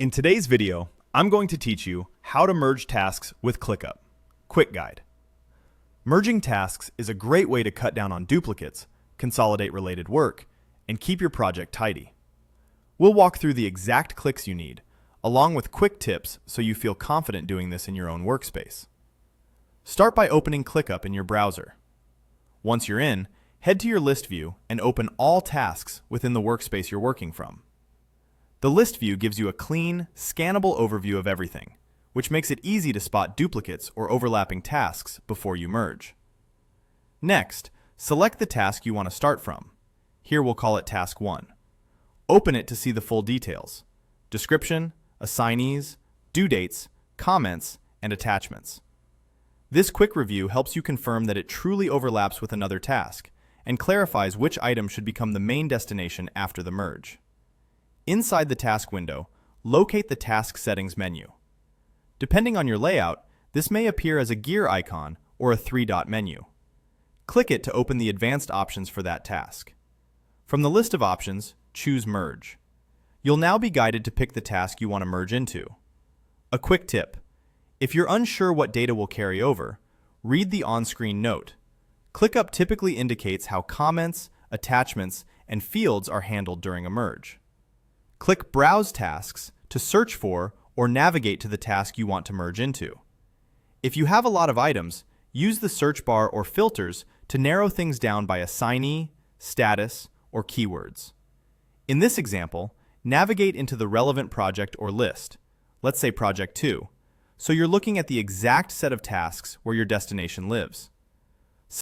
In today's video, I'm going to teach you how to merge tasks with ClickUp. Quick guide. Merging tasks is a great way to cut down on duplicates, consolidate related work, and keep your project tidy. We'll walk through the exact clicks you need, along with quick tips so you feel confident doing this in your own workspace. Start by opening ClickUp in your browser. Once you're in, head to your list view and open all tasks within the workspace you're working from. The list view gives you a clean, scannable overview of everything, which makes it easy to spot duplicates or overlapping tasks before you merge. Next, select the task you want to start from. Here we'll call it Task 1. Open it to see the full details: description, assignees, due dates, comments, and attachments. This quick review helps you confirm that it truly overlaps with another task and clarifies which item should become the main destination after the merge. Inside the task window, locate the Task Settings menu. Depending on your layout, this may appear as a gear icon or a three-dot menu. Click it to open the advanced options for that task. From the list of options, choose Merge. You'll now be guided to pick the task you want to merge into. A quick tip: if you're unsure what data will carry over, read the on-screen note. ClickUp typically indicates how comments, attachments, and fields are handled during a merge. Click Browse Tasks to search for or navigate to the task you want to merge into. If you have a lot of items, use the search bar or filters to narrow things down by assignee, status, or keywords. In this example, navigate into the relevant project or list, let's say Project 2, so you're looking at the exact set of tasks where your destination lives.